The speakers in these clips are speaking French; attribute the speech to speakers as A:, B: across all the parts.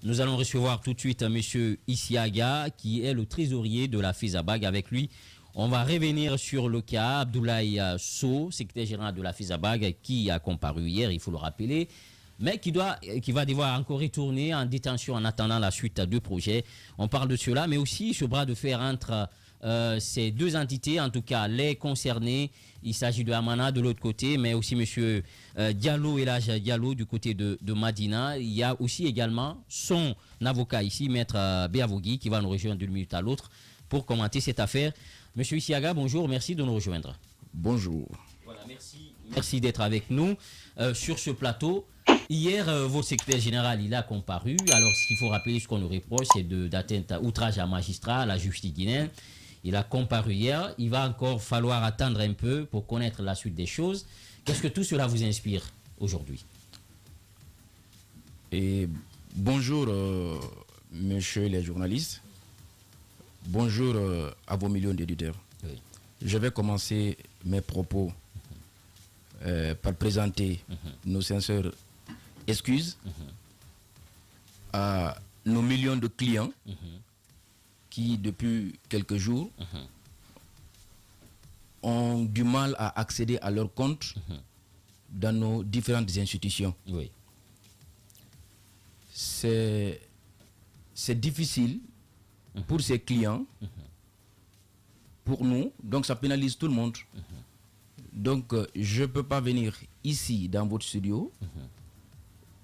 A: Nous allons recevoir tout de suite M. Isiaga, qui est le trésorier de la FESABAG. Avec lui, on va revenir sur le cas Abdoulaye Sow, secrétaire général de la FESABAG, qui a comparu hier, il faut le rappeler, mais qui va devoir encore retourner en détention en attendant la suite à deux projets. On parle de cela, mais aussi ce bras de fer entre ces deux entités, en tout cas les concernés. Il s'agit de Amana de l'autre côté, mais aussi M. Diallo et l'âge Diallo du côté de Madina. Il y a aussi également son avocat ici, Maître Béavogui, qui va nous rejoindre d'une minute à l'autre pour commenter cette affaire. Monsieur Isiaga, bonjour, merci de nous rejoindre.
B: Bonjour.
A: Voilà, merci d'être avec nous sur ce plateau. Hier, votre secrétaire général, il a comparu. Alors, ce qu'il faut rappeler, ce qu'on nous reproche, c'est d'atteinte à outrage à magistrat, à la justice guinéenne. Il a comparu hier. Il va encore falloir attendre un peu pour connaître la suite des choses. Qu'est-ce que tout cela vous inspire aujourd'hui?
B: Et bonjour, messieurs les journalistes. Bonjour à vos millions d'éditeurs. Oui. Je vais commencer mes propos par présenter nos sincères excuses à nos millions de clients qui, depuis quelques jours, ont du mal à accéder à leurs comptes dans nos différentes institutions.
A: Oui.
B: C'est difficile pour ces clients, pour nous, donc ça pénalise tout le monde. Donc je ne peux pas venir ici dans votre studio,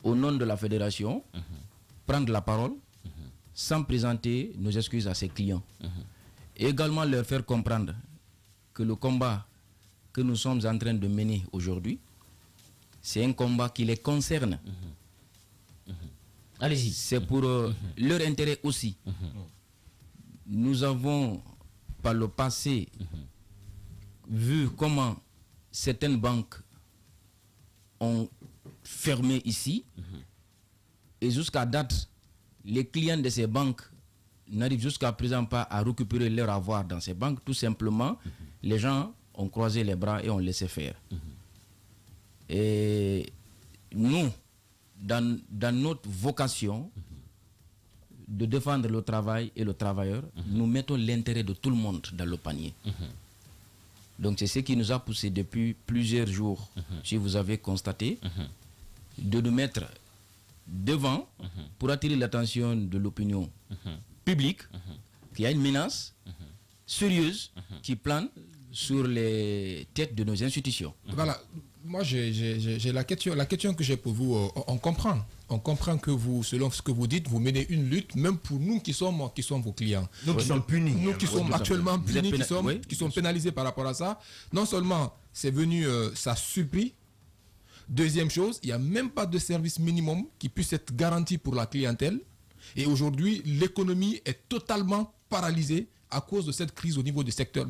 B: au nom de la fédération, prendre la parole sans présenter nos excuses à ces clients. Et également leur faire comprendre que le combat que nous sommes en train de mener aujourd'hui, c'est un combat qui les concerne.
A: Allez-y.
B: C'est pour leur intérêt aussi. Nous avons par le passé vu comment certaines banques ont fermé ici et jusqu'à date, les clients de ces banques n'arrivent jusqu'à présent pas à récupérer leur avoir dans ces banques. Tout simplement, les gens ont croisé les bras et ont laissé faire. Et nous, dans notre vocation de défendre le travail et le travailleur, nous mettons l'intérêt de tout le monde dans le panier. Donc c'est ce qui nous a poussé depuis plusieurs jours, si vous avez constaté, de nous mettre devant pour attirer l'attention de l'opinion publique qu'il y a une menace sérieuse qui plane sur les têtes de nos institutions.
C: Voilà, moi j'ai la question que j'ai pour vous, on comprend que vous, selon ce que vous dites, vous menez une lutte, même pour nous qui sommes vos clients.
D: Nous qui sommes punis.
C: Nous qui sommes actuellement punis, qui sont pénalisés par rapport à ça. Non seulement c'est venu, ça supplie. Deuxième chose, il n'y a même pas de service minimum qui puisse être garanti pour la clientèle. Et aujourd'hui, l'économie est totalement paralysée à cause de cette crise au niveau du secteur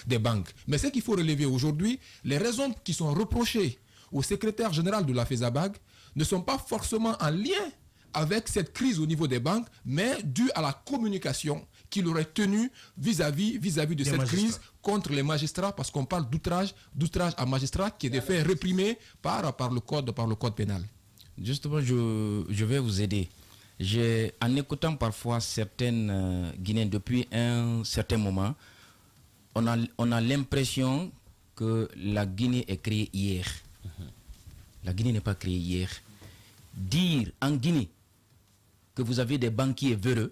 C: des banques. Mais ce qu'il faut relever aujourd'hui, les raisons qui sont reprochées au secrétaire général de la FESABAG ne sont pas forcément en lien avec cette crise au niveau des banques, mais dues à la communication qu'il aurait tenue vis-à-vis de cette crise contre les magistrats, parce qu'on parle d'outrage à magistrats qui est des faits réprimés par le code pénal.
B: Justement, je vais vous aider. En écoutant parfois certaines Guinéens depuis un certain moment, on a l'impression que la Guinée est créée hier. La Guinée n'est pas créée hier. Dire en Guinée que vous avez des banquiers véreux,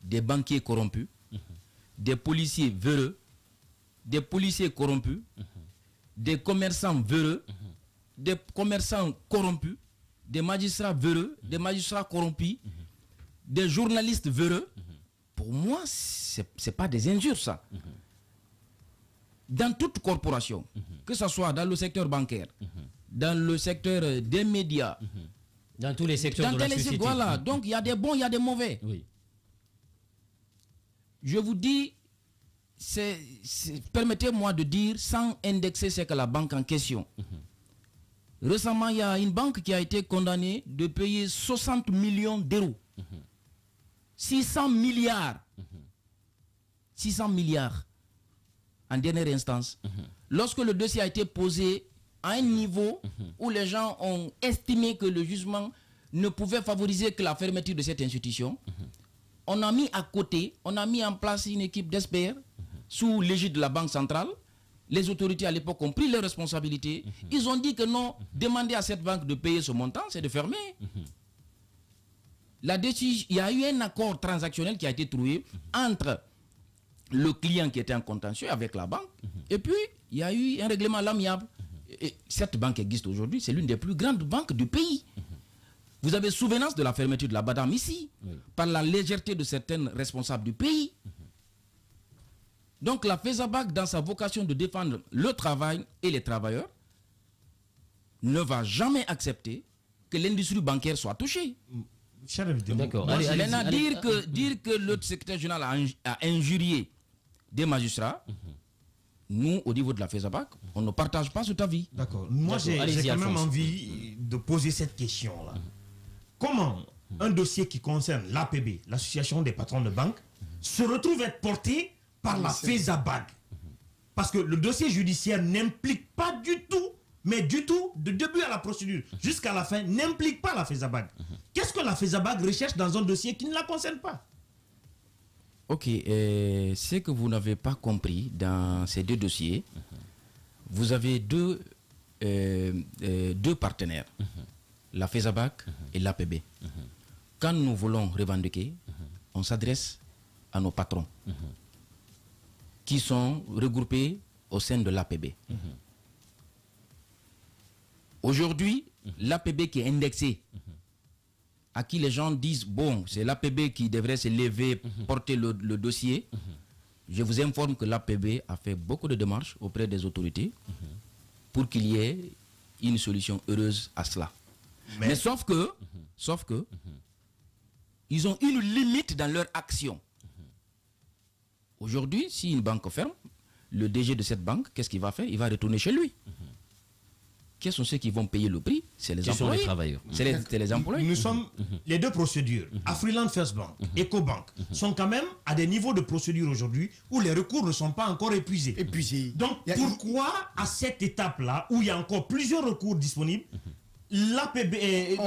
B: des banquiers corrompus, des policiers véreux, des policiers corrompus, des commerçants véreux, des commerçants corrompus, des magistrats véreux, des magistrats corrompus, des journalistes véreux. Pour moi, ce n'est pas des injures, ça. Dans toute corporation, que ce soit dans le secteur bancaire, dans le secteur des médias,
A: dans tous les secteurs de la société.
B: Voilà, donc il y a des bons, il y a des mauvais.
A: Oui.
B: Je vous dis, permettez-moi de dire, sans indexer ce que la banque en question. Récemment, il y a une banque qui a été condamnée de payer 60 millions d'euros. 600 milliards. 600 milliards en dernière instance. Lorsque le dossier a été posé à un niveau où les gens ont estimé que le jugement ne pouvait favoriser que la fermeture de cette institution. On a mis à côté, on a mis en place une équipe d'experts sous l'égide de la Banque centrale. Les autorités à l'époque ont pris leurs responsabilités. Ils ont dit que non, demander à cette banque de payer ce montant, c'est de fermer. La décision, il y a eu un accord transactionnel qui a été trouvé entre le client qui était en contentieux avec la banque, et puis il y a eu un règlement à l'amiable. Et cette banque existe aujourd'hui, c'est l'une des plus grandes banques du pays. Vous avez souvenance de la fermeture de la Badam ici, par la légèreté de certains responsables du pays. Donc la FESABAC, dans sa vocation de défendre le travail et les travailleurs, ne va jamais accepter que l'industrie bancaire soit touchée.
A: D'accord.
B: Maintenant, dire que le secrétaire général a injurié des magistrats, nous, au niveau de la FESABAC, on ne partage pas cet avis.
D: D'accord. Moi, j'ai quand même envie de poser cette question-là. Comment un dossier qui concerne l'APB, l'Association des patrons de banque, se retrouve être porté par la FESABAC? Parce que le dossier judiciaire n'implique pas du tout, mais du tout, de début à la procédure jusqu'à la fin, n'implique pas la FESABAC. Qu'est-ce que la FESABAC recherche dans un dossier qui ne la concerne pas?
B: Ok, ce que vous n'avez pas compris dans ces deux dossiers, vous avez deux partenaires, la FESABAC et l'APB. Quand nous voulons revendiquer, on s'adresse à nos patrons qui sont regroupés au sein de l'APB. Aujourd'hui, l'APB qui est indexé, à qui les gens disent, bon, c'est l'APB qui devrait se lever, porter le dossier. Je vous informe que l'APB a fait beaucoup de démarches auprès des autorités pour qu'il y ait une solution heureuse à cela. Mais sauf que, ils ont une limite dans leur action. Aujourd'hui, si une banque ferme, le DG de cette banque, qu'est-ce qu'il va faire? Il va retourner chez lui. Quels sont ceux qui vont payer le prix? C'est les employés.
A: Les travailleurs.
B: C'est les employés.
D: Nous sommes les deux procédures, Afriland First Bank, EcoBank, sont quand même à des niveaux de procédure aujourd'hui où les recours ne sont pas encore épuisés. Donc pourquoi à cette étape-là, où il y a encore plusieurs recours disponibles, l'APB,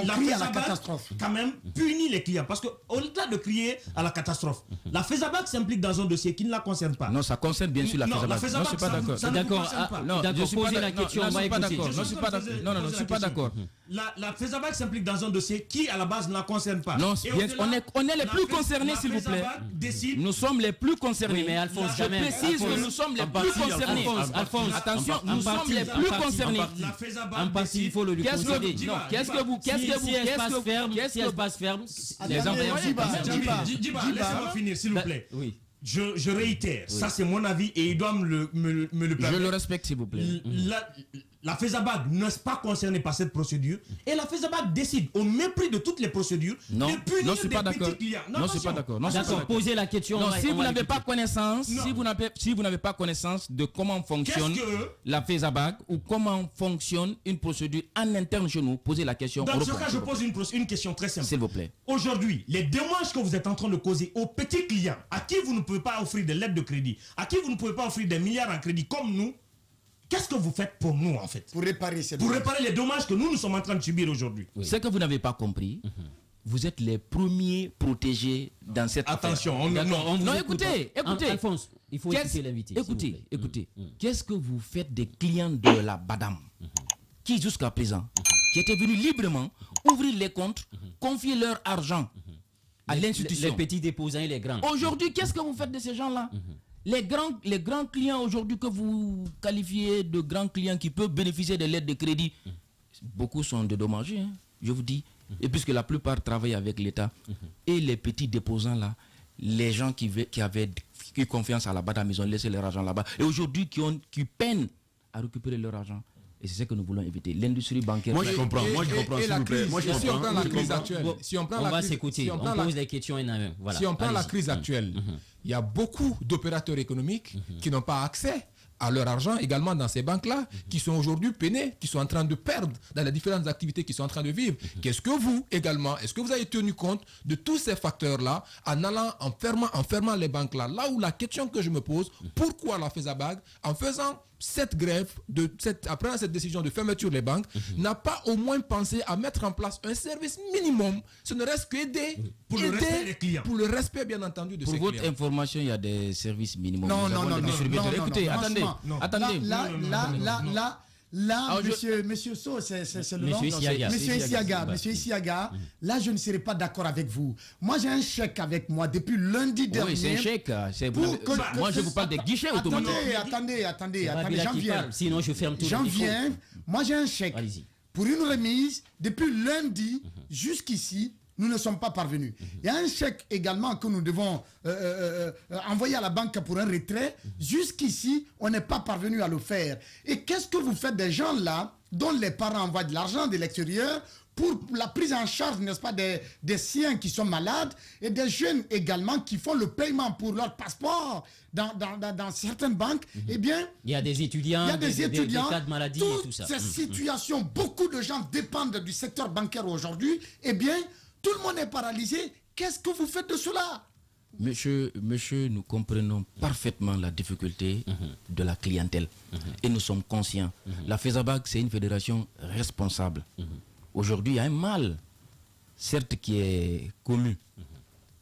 D: la FESABAC, quand même, punit les clients. Parce qu'au-delà de crier à la catastrophe, la FESABAC s'implique dans un dossier qui ne la concerne pas.
B: Non, ça concerne bien sûr la FESABAC.
D: Non, je ne suis pas d'accord.
B: Je suis pas d'accord. Non, je ne suis pas d'accord.
D: La FESABAC s'implique dans un dossier qui, à la base, ne la concerne pas.
B: Non, on est les plus concernés, s'il vous plaît. Nous sommes les plus concernés.
A: Oui, mais Alphonse,
B: je précise que nous sommes les plus concernés.
A: Alphonse,
B: attention, nous sommes les plus concernés.
A: En partie, il faut le lui concéder.
B: Qu'est-ce que vous,
A: si elle passe ferme,
B: les employeurs sont pas fermes.
D: Laissez-moi finir, s'il vous plaît.
A: Oui.
D: Je réitère, ça c'est mon avis et il doit me le permettre.
B: Je le respecte, s'il vous plaît.
D: La FESABAC n'est pas concernée par cette procédure et la FESABAC décide au mépris de toutes les procédures de punir des petits clients.
B: Non, je suis pas d'accord.
A: D'accord, posez la question.
B: Non, si vous n'avez pas connaissance, si vous n'avez pas connaissance de comment fonctionne la FESABAC ou comment fonctionne une procédure en interne chez nous, posez la question.
D: Dans ce cas, je pose une question très simple.
B: S'il vous plaît.
D: Aujourd'hui, les dommages que vous êtes en train de causer aux petits clients, à qui vous ne pouvez pas offrir des lettres de crédit, à qui vous ne pouvez pas offrir des milliards en crédit comme nous, qu'est-ce que vous faites pour nous en fait?
E: Pour réparer
D: les dommages que nous sommes en train de subir aujourd'hui.
B: Ce que vous n'avez pas compris, vous êtes les premiers protégés dans cette
D: Attention,
B: non, écoutez.
A: Alphonse, il faut écouter l'invité.
B: Écoutez. Qu'est-ce que vous faites des clients de la Badam qui jusqu'à présent, qui étaient venus librement ouvrir les comptes, confier leur argent à l'institution?
A: Les petits déposants et les grands.
B: Aujourd'hui, qu'est-ce que vous faites de ces gens-là? Les grands clients aujourd'hui que vous qualifiez de grands clients qui peuvent bénéficier de l'aide de crédit, beaucoup sont dédommagés, je vous dis. Et puisque la plupart travaillent avec l'État. Et les petits déposants là, les gens qui avaient confiance à la Badam, ils ont laissé leur argent là-bas. Et aujourd'hui qui peinent à récupérer leur argent. Et c'est ce que nous voulons éviter. L'industrie bancaire.
C: Moi, je comprends, s'il vous plaît. Si on prend la crise actuelle,
A: on va s'écouter. On pose des questions énormes. Voilà.
C: Si on prend la crise actuelle, il y a beaucoup d'opérateurs économiques qui n'ont pas accès à leur argent également dans ces banques-là, qui sont aujourd'hui peinés, qui sont en train de perdre dans les différentes activités qu'ils sont en train de vivre. Qu'est-ce que vous, également, est-ce que vous avez tenu compte de tous ces facteurs-là en fermant les banques-là? Là où la question que je me pose, pourquoi la FESABAC, en faisant cette grève, après cette décision de fermeture des banques, n'a pas au moins pensé à mettre en place un service minimum, ce ne reste qu'aider
D: pour le respect des clients.
C: Pour le respect, bien entendu, de ses clients.
B: Pour votre information, il y a des services minimums.
E: Non.
B: Écoutez, attendez.
E: Là, monsieur So, c'est le nom. Monsieur Isiaga, là, je ne serai pas d'accord avec vous. Moi, j'ai un chèque avec moi depuis lundi dernier.
B: Oui, c'est un chèque. Moi, je vous parle des guichets automatiques.
E: Attendez, j'en viens.
A: Sinon, je ferme tout.
E: J'en viens. Moi, j'ai un chèque pour une remise depuis lundi jusqu'ici. Nous ne sommes pas parvenus. Il y a un chèque également que nous devons envoyer à la banque pour un retrait. Jusqu'ici, on n'est pas parvenu à le faire. Et qu'est-ce que vous faites des gens là, dont les parents envoient de l'argent de l'extérieur pour la prise en charge, n'est-ce pas, des siens qui sont malades et des jeunes également qui font le paiement pour leur passeport dans certaines banques. Eh bien,
A: il y a des étudiants, des cas de maladie et tout ça.
E: Toutes ces situations, beaucoup de gens dépendent du secteur bancaire aujourd'hui. Eh bien, tout le monde est paralysé. Qu'est-ce que vous faites de cela?
B: Monsieur, nous comprenons parfaitement la difficulté de la clientèle. Et nous sommes conscients. La FESABAG, c'est une fédération responsable. Aujourd'hui, il y a un mal, certes, qui est commun,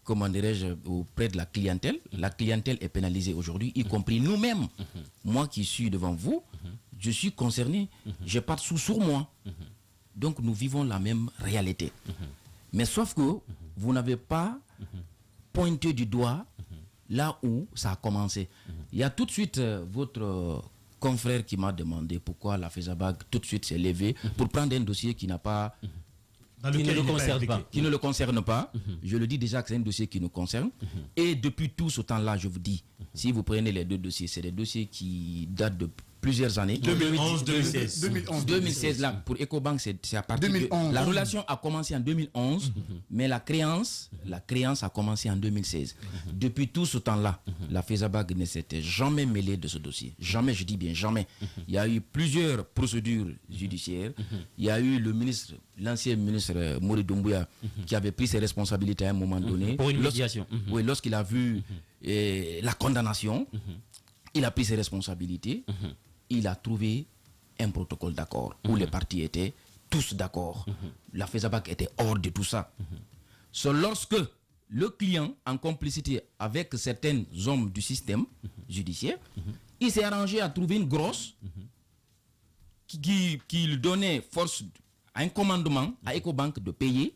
B: comment dirais-je, auprès de la clientèle. La clientèle est pénalisée aujourd'hui, y compris nous-mêmes. Moi qui suis devant vous, je suis concerné. Je pas de sous sur moi. Donc, nous vivons la même réalité. Mais sauf que vous n'avez pas pointé du doigt là où ça a commencé. Il y a tout de suite votre confrère qui m'a demandé pourquoi la FESABAG tout de suite s'est levée pour prendre un dossier qui n'a pas...
A: Qui ne
B: le concerne pas. Je le dis déjà que c'est un dossier qui nous concerne. Et depuis tout ce temps-là, je vous dis, si vous prenez les deux dossiers, c'est des dossiers qui datent de plusieurs années. 2016, là, pour Ecobank, c'est à partir de... La relation a commencé en 2011, mais la créance a commencé en 2016. Depuis tout ce temps-là, la FESABAG ne s'était jamais mêlée de ce dossier. Jamais, je dis bien jamais. Il y a eu plusieurs procédures judiciaires. Il y a eu l'ancien ministre Mori Doumbouya qui avait pris ses responsabilités à un moment donné.
A: Pour une médiation.
B: Oui, lorsqu'il a vu la condamnation, il a pris ses responsabilités. Il a trouvé un protocole d'accord où les partis étaient tous d'accord. La FESABAG était hors de tout ça. C'est lorsque le client, en complicité avec certains hommes du système judiciaire, il s'est arrangé à trouver une grosse qui lui donnait force à un commandement à Ecobank de payer.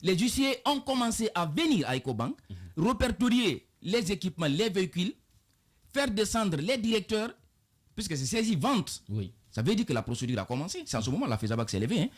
B: Les huissiers ont commencé à venir à Ecobank, répertorier les équipements, les véhicules, faire descendre les directeurs, puisque c'est saisie-vente.
A: Oui.
B: Ça veut dire que la procédure a commencé. C'est en ce moment la FESABAG s'est levée.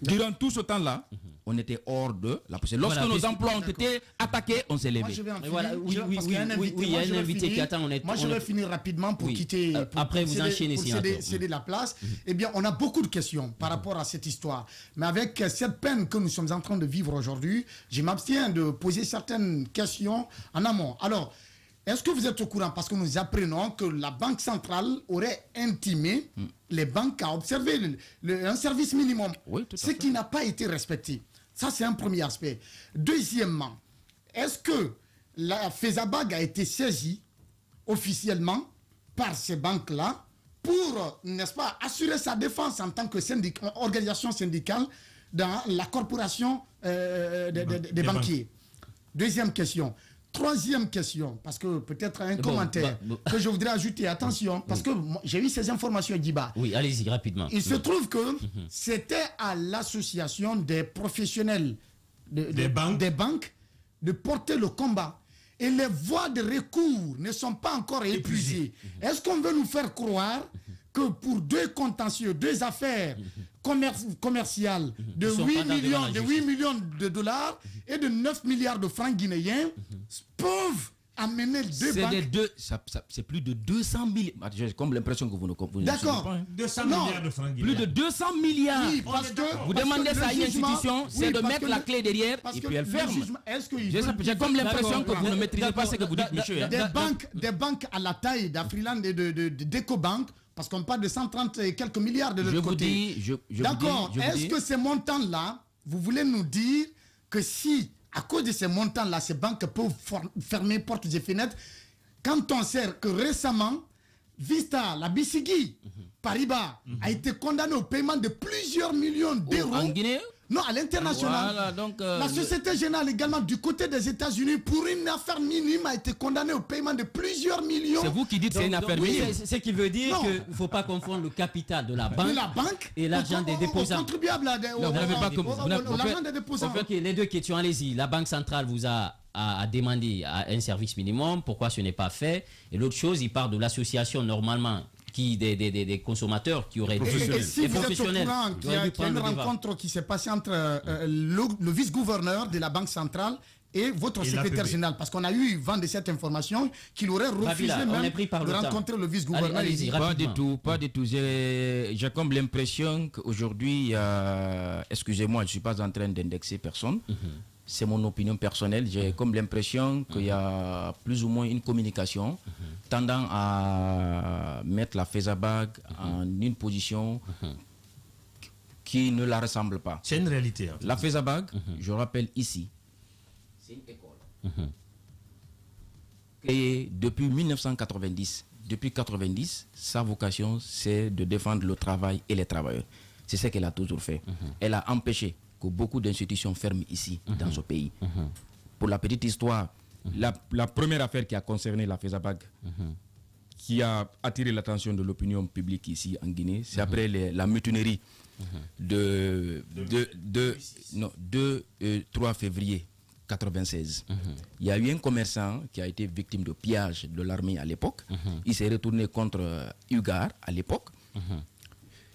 B: Durant tout ce temps-là, on était hors de la procédure. Lorsque nos emplois ont été attaqués, on s'est levé.
A: Il y a un invité qui attend.
E: Moi, je vais finir rapidement pour quitter.
A: Après, vous enchaînez.
E: Pour céder la place. Eh bien, on a beaucoup de questions par rapport à cette histoire. Mais avec cette peine que nous sommes en train de vivre aujourd'hui, je m'abstiens de poser certaines questions en amont. Alors, est-ce que vous êtes au courant? Parce que nous apprenons que la Banque centrale aurait intimé les banques à observer un service minimum, ce qui n'a pas été respecté. Ça, c'est un premier aspect. Deuxièmement, est-ce que la FESABAG a été saisie officiellement par ces banques-là pour, n'est-ce pas, assurer sa défense en tant que organisation syndicale dans la corporation des banquiers? Deuxième question. Troisième question, parce que peut-être un commentaire que je voudrais ajouter, attention, parce que j'ai eu ces informations, Djiba.
A: Oui, allez-y, rapidement.
E: Il se trouve que c'était à l'association des professionnels des banques de porter le combat. Et les voies de recours ne sont pas encore épuisées. Est-ce qu'on veut nous faire croire que pour deux contentieux, deux affaires commerciales de 8 millions de dollars et de 9 milliards de francs guinéens peuvent amener deux banques...
B: C'est plus de 200 milliards. J'ai comme l'impression que vous ne comprenez pas.
E: D'accord.
D: 200 milliards de francs guinéens.
B: Plus de 200 milliards.
E: Oui, parce que...
B: Vous demandez ça à une institution, c'est de mettre la clé derrière et puis elle ferme. J'ai comme l'impression que vous ne maîtrisez pas ce que vous dites, monsieur.
E: Des banques à la taille d'Afriland et d'Ecobank, parce qu'on parle de 130 et quelques milliards de l'autre côté. D'accord. Est-ce que ces montants-là, vous voulez nous dire que si, à cause de ces montants-là, ces banques peuvent fermer portes et fenêtres, quand on sait que récemment, Vista, la Bissigui, Paribas, a été condamné au paiement de plusieurs millions d'euros.
A: En Guinée?
E: Non, à l'international.
A: Voilà, donc,
E: la Société Générale également du côté des États-Unis pour une affaire minime a été condamnée au paiement de plusieurs millions.
B: C'est vous qui dites que c'est une affaire minime.
A: Oui, c'est ce qui veut dire qu'il ne faut pas confondre le capital de la banque, et l'argent des déposants.
E: Contribuables
A: l'argent des déposants. Les deux questions, allez-y. La Banque centrale vous a demandé un service minimum. Pourquoi ce n'est pas fait? Et l'autre chose, il parle de l'association normalement des consommateurs qui auraient
E: et si vous êtes au courant qu'il y a une rencontre qui s'est passée entre le vice-gouverneur de la Banque centrale et votre secrétaire général, parce qu'on a eu vent de cette information qu'il aurait refusé même de rencontrer le vice-gouverneur.
B: Pas du tout. J'ai comme l'impression qu'aujourd'hui, excusez-moi, je ne suis pas en train d'indexer personne. C'est mon opinion personnelle. J'ai comme l'impression qu'il y a plus ou moins une communication tendant à mettre la FESABAG en une position qui ne la ressemble pas.
D: C'est une réalité. Hein.
B: La FESABAG, je rappelle ici, c'est une école. Et depuis 1990, depuis 1990, sa vocation, c'est de défendre le travail et les travailleurs. C'est ce qu'elle a toujours fait. Elle a empêché que beaucoup d'institutions ferment ici, dans ce pays. Pour la petite histoire, la première affaire qui a concerné la FESABAG, qui a attiré l'attention de l'opinion publique ici en Guinée, c'est après la mutinerie de 3 février 1996. Il y a eu un commerçant qui a été victime de pillage de l'armée à l'époque. Il s'est retourné contre Ugar à l'époque.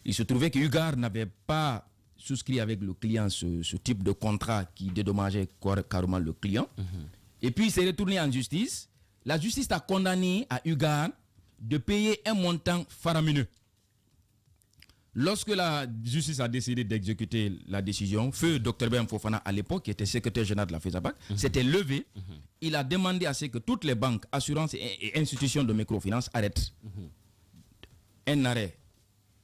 B: Il se trouvait que Ugar n'avait pas souscrit avec le client ce type de contrat qui dédommageait carrément le client. Et puis il s'est retourné en justice. La justice a condamné à Ugar de payer un montant faramineux. Lorsque la justice a décidé d'exécuter la décision, feu Dr Ben Fofana à l'époque, qui était secrétaire général de la FESABAG, s'était levé. Il a demandé à ce que toutes les banques, assurances et institutions de microfinance arrêtent. Un arrêt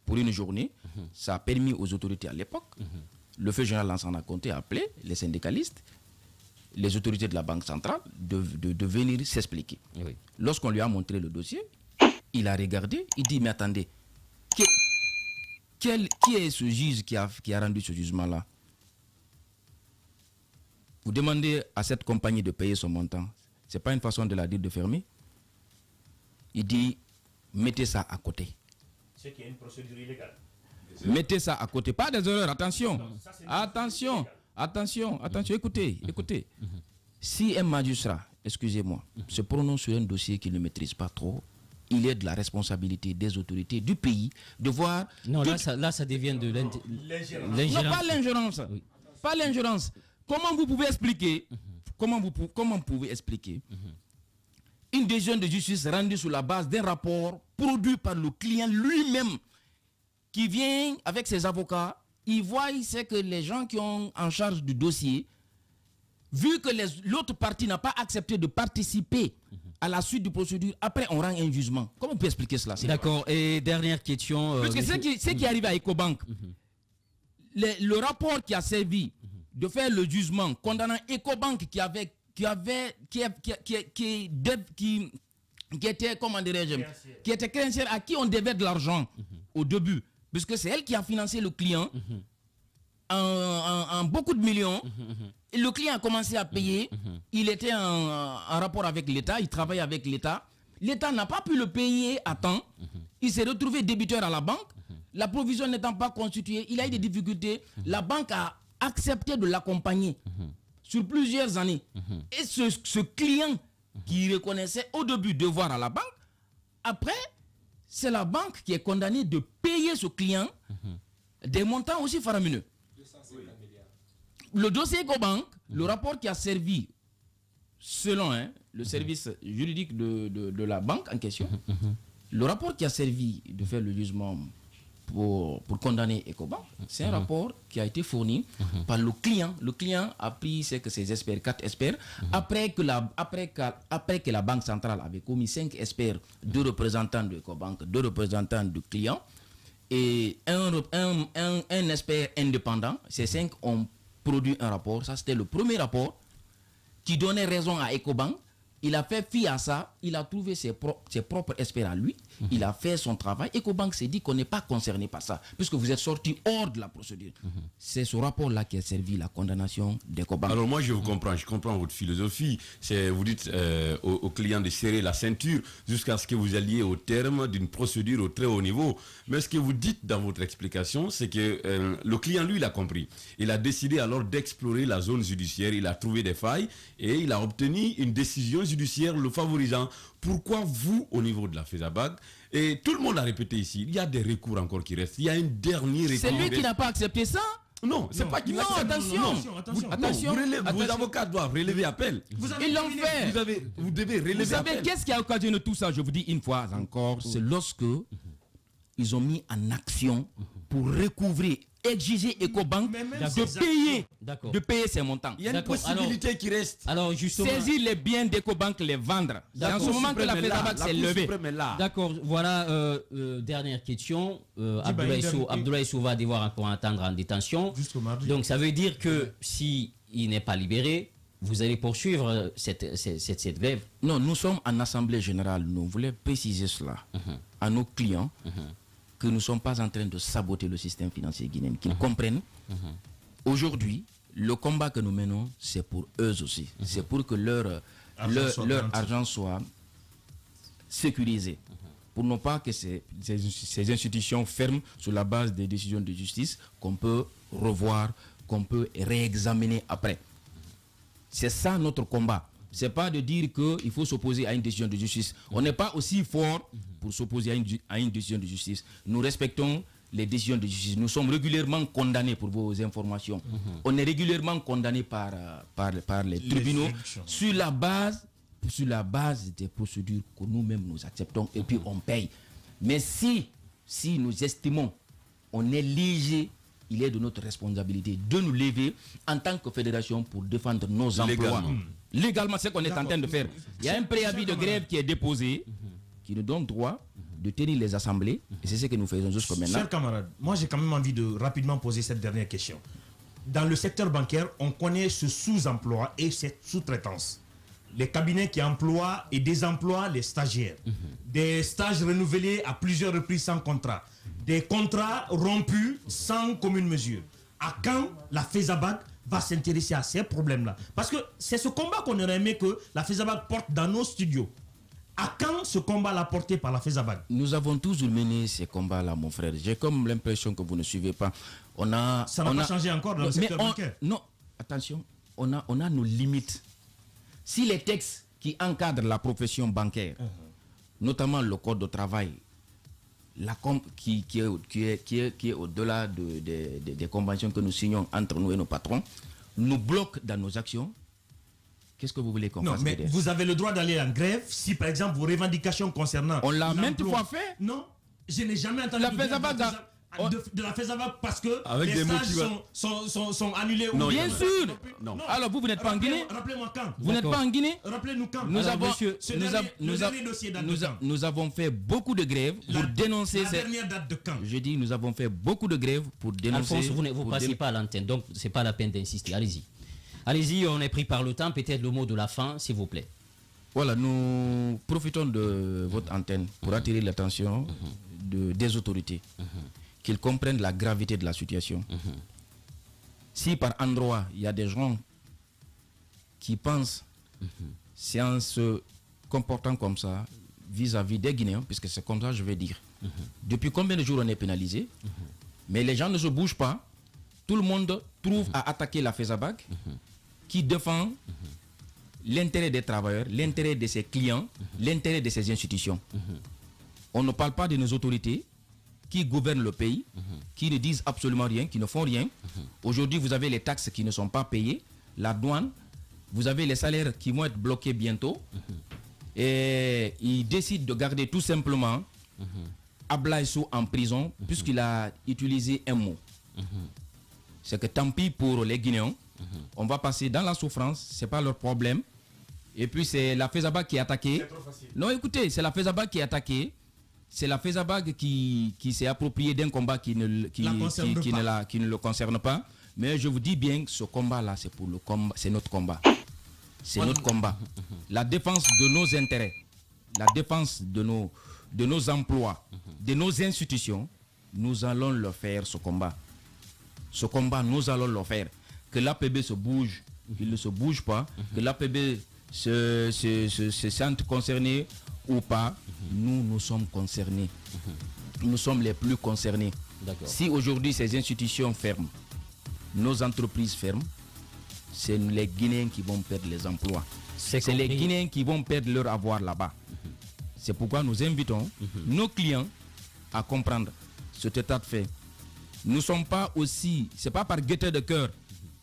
B: pour une journée, ça a permis aux autorités à l'époque, le feu général Lansana Conté a appelé les syndicalistes, les autorités de la Banque centrale de venir s'expliquer. Oui. Lorsqu'on lui a montré le dossier, il a regardé, il dit mais attendez, qui est ce juge qui a rendu ce jugement-là? Vous demandez à cette compagnie de payer son montant, ce n'est pas une façon de la dire de fermer. Il dit mettez ça à côté.
D: C'est qu'il y a une procédure illégale.
B: Mettez ça à côté, pas des erreurs, attention. Attention, écoutez. Si un magistrat, excusez-moi, se prononce sur un dossier qu'il ne maîtrise pas trop, il est de la responsabilité des autorités du pays de voir...
A: Non, là, ça devient de l'ingérence.
B: Non, pas l'ingérence. Oui. Pas l'ingérence. Comment vous pouvez expliquer comment vous pouvez expliquer une décision de justice rendue sur la base d'un rapport produit par le client lui-même qui vient avec ses avocats, il voit c'est que les gens qui ont en charge du dossier, vu que l'autre partie n'a pas accepté de participer à la suite du procédure, après on rend un jugement. Comment on peut expliquer cela?
A: D'accord. Et dernière question.
B: Parce que ce qui arrive à Ecobank, le rapport qui a servi de faire le jugement condamnant Ecobank qui était, comment dirais-je, qui était créancière à qui on devait de l'argent au début, puisque c'est elle qui a financé le client en beaucoup de millions. Et le client a commencé à payer. Il était en rapport avec l'État, il travaillait avec l'État. L'État n'a pas pu le payer à temps. Il s'est retrouvé débiteur à la banque. La provision n'étant pas constituée, il a eu des difficultés. La banque a accepté de l'accompagner sur plusieurs années. Et ce client qui reconnaissait au début devoir à la banque, après, c'est la banque qui est condamnée de payer ce client des montants aussi faramineux. Le dossier Ecobank, le rapport qui a servi, selon le service juridique de la banque en question, le rapport qui a servi de faire le jugement pour condamner Ecobank, c'est un rapport qui a été fourni par le client. Le client a pris ses experts, 4 experts, après que la Banque centrale avait commis 5 experts, 2 représentants de Ecobank, 2 représentants du client, et un expert indépendant. Ces 5 ont produit un rapport. Ça, c'était le premier rapport qui donnait raison à Ecobank Il a fait fi à ça, il a trouvé ses propres experts à lui, il a fait son travail. Ecobank s'est dit qu'on n'est pas concerné par ça, puisque vous êtes sorti hors de la procédure. C'est ce rapport-là qui a servi la condamnation d'Ecobank.
F: Alors moi, je comprends votre philosophie. Vous dites aux clients de serrer la ceinture jusqu'à ce que vous alliez au terme d'une procédure au très haut niveau. Mais ce que vous dites dans votre explication, c'est que le client, lui, il a compris. Il a décidé alors d'explorer la zone judiciaire, il a trouvé des failles et il a obtenu une décision judiciaire le favorisant. Pourquoi vous, au niveau de la FESABAG, et tout le monde a répété ici, il y a des recours encore qui restent. Il y a un dernier recours.
B: C'est lui qui n'a pas accepté ça.
F: Non, c'est pas qu'il
B: accepte.
F: Attention. Vos avocats doivent relever appel.
B: Ils l'ont fait.
F: Vous devez relever appel.
B: Vous savez qu'est-ce qui a occasionné tout ça? Je vous dis une fois encore, c'est lorsque ils ont mis en action pour recouvrer, exiger Ecobank de payer ses montants.
F: Il y a une possibilité qui reste.
A: Alors justement,
B: saisir les biens d'Ecobank, les vendre. C'est en ce moment que la FESABAG s'est levée.
A: D'accord, voilà, dernière question. Abdoulaye Sow va devoir encore attendre en détention. Donc ça veut dire que s'il n'est pas libéré, vous allez poursuivre cette grève?
B: Non, nous sommes en assemblée générale. Nous voulons préciser cela à nos clients. Que nous ne sommes pas en train de saboter le système financier guinéen, qu'ils comprennent. Aujourd'hui, le combat que nous menons, c'est pour eux aussi. C'est pour que leur argent soit sécurisé. Pour ne pas que ces institutions ferment sur la base des décisions de justice qu'on peut revoir, qu'on peut réexaminer après. C'est ça notre combat. Ce n'est pas de dire qu'il faut s'opposer à une décision de justice. On n'est pas aussi fort pour s'opposer à une décision de justice. Nous respectons les décisions de justice. Nous sommes régulièrement condamnés, pour vos informations. On est régulièrement condamnés par les tribunaux sur la base des procédures que nous-mêmes nous acceptons et puis on paye. Mais si nous estimons on est léger, il est de notre responsabilité de nous lever en tant que fédération pour défendre nos emplois. Légalement, c'est ce qu'on est en train de faire. Il y a un préavis de grève qui est déposé, qui nous donne droit de tenir les assemblées, et c'est ce que nous faisons jusqu'à maintenant.
D: Chers camarades, moi j'ai quand même envie de rapidement poser cette dernière question. Dans le secteur bancaire, on connaît ce sous-emploi et cette sous-traitance. Les cabinets qui emploient et désemploient les stagiaires. Des stages renouvelés à plusieurs reprises sans contrat. Des contrats rompus sans commune mesure. À quand la FESABAG va s'intéresser à ces problèmes-là? Parce que c'est ce combat qu'on aurait aimé que la FESABAG porte dans nos studios. À quand ce combat-là porté par la FESABAG? Nous
B: avons toujours mené ces combats-là, mon frère. J'ai comme l'impression que vous ne suivez pas.
D: Ça n'a pas changé encore dans le secteur bancaire.
B: Non, attention, on a nos limites. Si les textes qui encadrent la profession bancaire, notamment le code de travail, qui est au-delà des conventions que nous signons entre nous et nos patrons, nous bloquent dans nos actions, qu'est-ce que vous voulez qu'on fasse?
D: Non, mais vous avez le droit d'aller en grève si, par exemple, vos revendications concernant...
B: On l'a maintes fois fait.
D: Non, je n'ai jamais entendu de la FESABAG parce que
F: avec
D: les stages sont annulés.
B: Non, bien sûr. Non. Alors vous n'êtes pas en Guinée?
D: Rappelez-moi quand.
B: Vous n'êtes pas en Guinée?
D: Rappelez-nous quand.
B: Nous avons fait beaucoup de grèves pour dénoncer...
D: La dernière date de quand?
B: Je dis, nous avons fait beaucoup de grèves pour dénoncer...
A: Alphonse, vous ne passez pas à l'antenne, donc ce n'est pas la peine d'insister. Allez-y. Allez-y, on est pris par le temps. Peut-être le mot de la fin, s'il vous plaît.
B: Voilà, nous profitons de votre antenne pour attirer l'attention des autorités. Qu'ils comprennent la gravité de la situation. Si par endroit, il y a des gens qui pensent, c'est en se comportant comme ça, vis-à-vis des Guinéens, puisque c'est comme ça je vais dire. Depuis combien de jours on est pénalisé? Mais les gens ne se bougent pas. Tout le monde trouve à attaquer la FESABAG, qui défend l'intérêt des travailleurs, l'intérêt de ses clients, l'intérêt de ses institutions. On ne parle pas de nos autorités qui gouvernent le pays, qui ne disent absolument rien, qui ne font rien. Aujourd'hui, vous avez les taxes qui ne sont pas payées, la douane, vous avez les salaires qui vont être bloqués bientôt. Et ils décident de garder tout simplement Abdoulaye Sow en prison, puisqu'il a utilisé un mot. C'est que tant pis pour les Guinéens, on va passer dans la souffrance, c'est pas leur problème. Et puis c'est la FESABAG qui est attaquée. Non, écoutez, c'est la FESABAG qui est attaquée. C'est la FESABAG qui s'est appropriée d'un combat qui ne le concerne pas. Mais je vous dis bien que ce combat-là, c'est notre combat. C'est notre combat. la défense de nos intérêts, la défense de nos emplois, de nos institutions, nous allons le faire, ce combat. Ce combat, nous allons le faire. Que l'APB se bouge, qu'il ne se bouge pas, que l'APB se sente concerné ou pas, nous sommes concernés. Nous sommes les plus concernés. Si aujourd'hui ces institutions ferment, nos entreprises ferment, c'est les Guinéens qui vont perdre les emplois. C'est les Guinéens qui vont perdre leur avoir là-bas. C'est pourquoi nous invitons nos clients à comprendre cet état de fait. Nous ne sommes pas aussi, c'est pas par gaieté de cœur.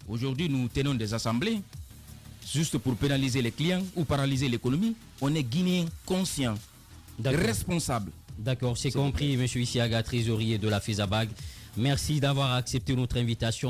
B: Aujourd'hui, nous tenons des assemblées juste pour pénaliser les clients ou paralyser l'économie. On est Guinéens conscients, responsables.
A: D'accord, c'est compris, M. Isiaga, trésorier de la FESABAG. Merci d'avoir accepté notre invitation.